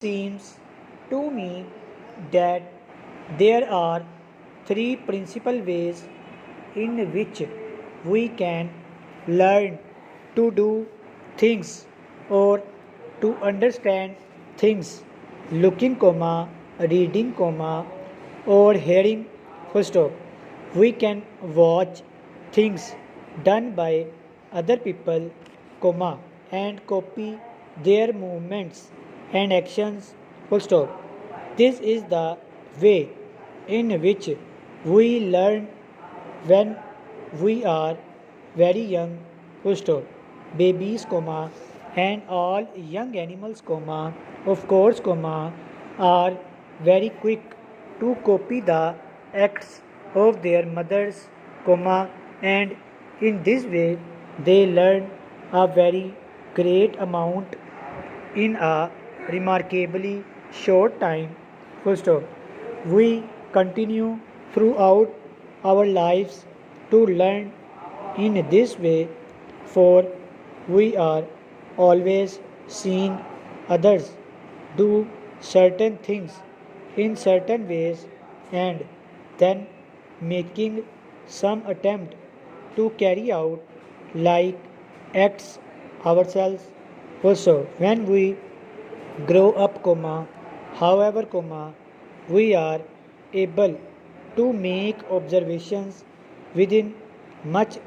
Seems to me that there are three principal ways in which we can learn to do things or to understand things: looking, reading, or hearing. First off, we can watch things done by other people, and copy their movements and actions. Full stop. This is the way in which we learn when we are very young. Full stop. Babies, and all young animals, of course, are very quick to copy the acts of their mothers, and in this way they learn a very great amount in a remarkably short time. First off, we continue throughout our lives to learn in this way, for we are always seeing others do certain things in certain ways and then making some attempt to carry out like acts ourselves. Also, when we grow up, however, we are able to make observations within much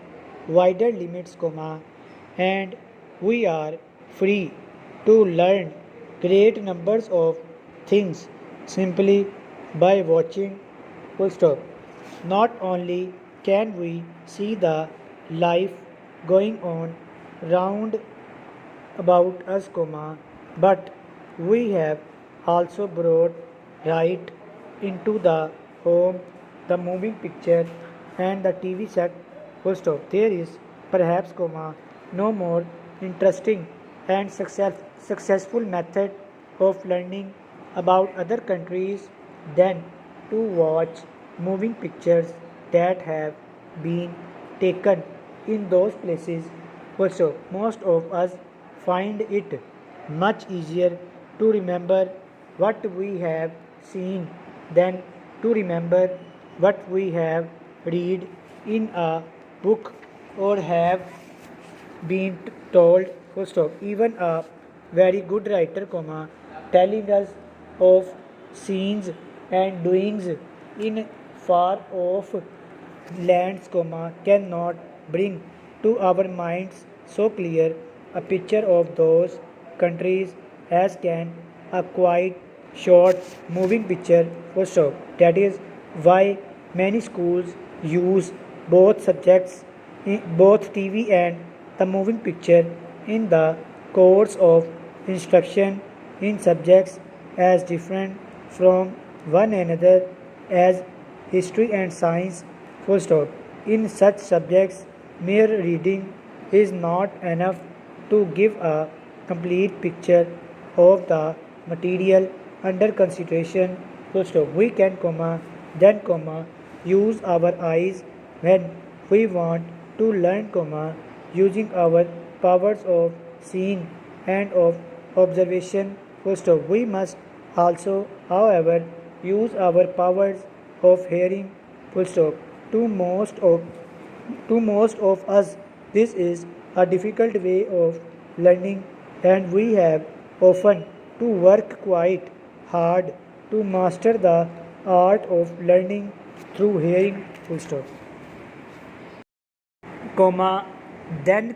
wider limits, and we are free to learn great numbers of things simply by watching. Full stop. Not only can we see the life going on round about us, but we have also brought right into the home, the moving picture, and the TV set. Full stop. There is perhaps, no more interesting and successful method of learning about other countries than to watch moving pictures that have been taken in those places. Also, most of us find it much easier to remember what we have seen than to remember what we have read in a book or have been told. First of, even a very good writer, telling us of scenes and doings in far off lands, cannot bring to our minds so clear a picture of those countries as can a quite short moving picture. First of, that is why many schools use both subjects, both TV and the moving picture, in the course of instruction in subjects as different from one another as history and science. Full stop. In such subjects, mere reading is not enough to give a complete picture of the material under consideration. Full stop. We can, then, use our eyes when we want to learn, using our powers of seeing and of observation. Full stop. We must also, however, use our powers of hearing. Full stop. To most of us, this is a difficult way of learning, and we have often to work quite hard to master the art of learning through hearing. Full stop. Then,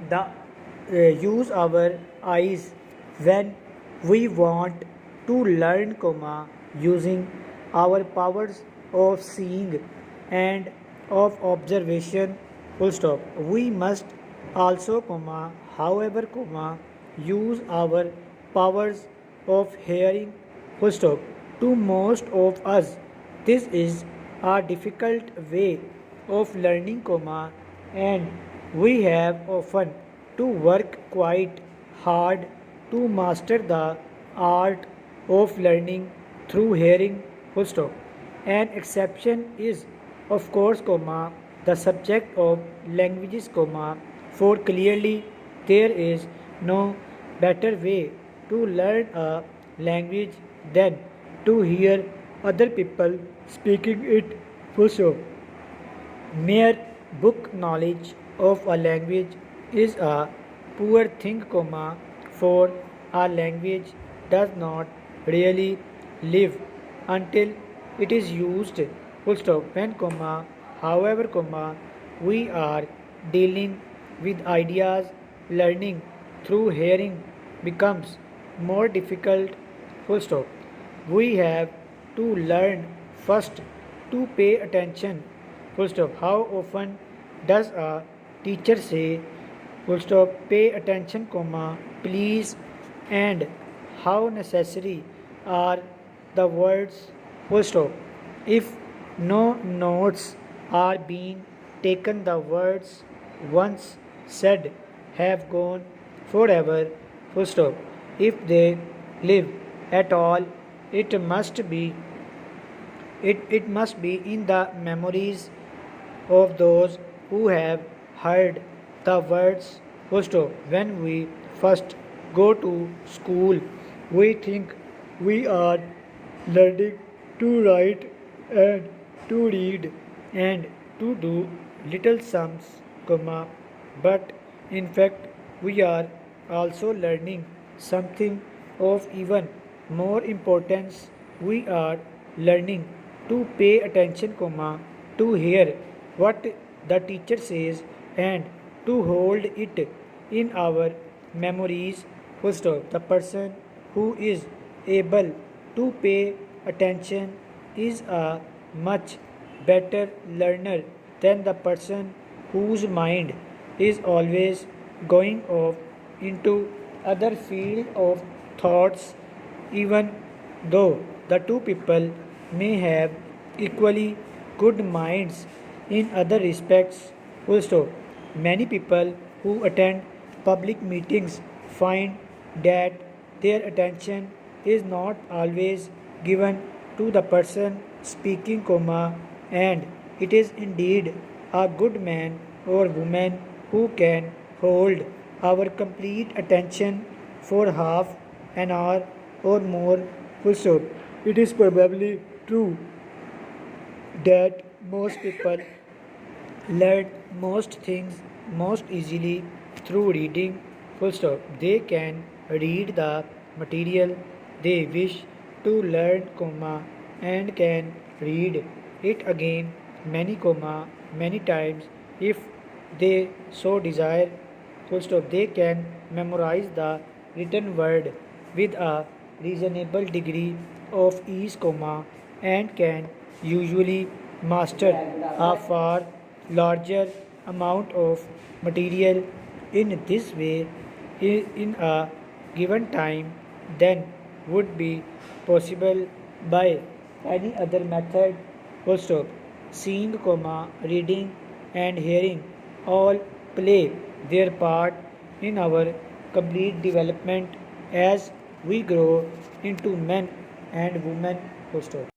the use our eyes when we want to learn, using our powers of seeing and of observation. Full stop. We must also, however, use our powers of hearing. Full stop. To most of us, this is a difficult way of learning, and we have often to work quite hard to master the art of learning through hearing. Full stop. An exception is, of course, the subject of languages, for clearly there is no better way to learn a language than to hear other people speaking it. Full stop. Mere book knowledge of a language is a poor thing, for a language does not really live until it is used. Full stop. When, however, we are dealing with ideas, learning through hearing becomes more difficult. Full stop. We have to learn first to pay attention. Full stop. How often does a teacher say, full stop, pay attention, please, and how necessary are the words, full stop. If no notes are being taken, the words once said have gone forever, full stop. If they live at all, it must be it must be in the memories of those who have heard the words. First, when we first go to school, we think we are learning to write and to read and to do little sums, but in fact we are also learning something of even more importance. We are learning to pay attention, to hear what the teacher says and to hold it in our memories. First of, the person who is able to pay attention is a much better learner than the person whose mind is always going off into other field of thoughts. Even though the two people may have equally good minds in other respects. Full stop. Many people who attend public meetings find that their attention is not always given to the person speaking, and it is indeed a good man or woman who can hold our complete attention for half an hour or more. Full stop. It is probably true that most people learn most things most easily through reading. Full stop. They can read the material they wish to learn, and can read it again many times if they so desire. Full stop. They can memorize the written word with a reasonable degree of ease, and can usually master a far larger amount of material in this way in a given time than would be possible by any other method. Full stop. Seeing, reading and hearing all play their part in our complete development as we grow into men and women. Full stop.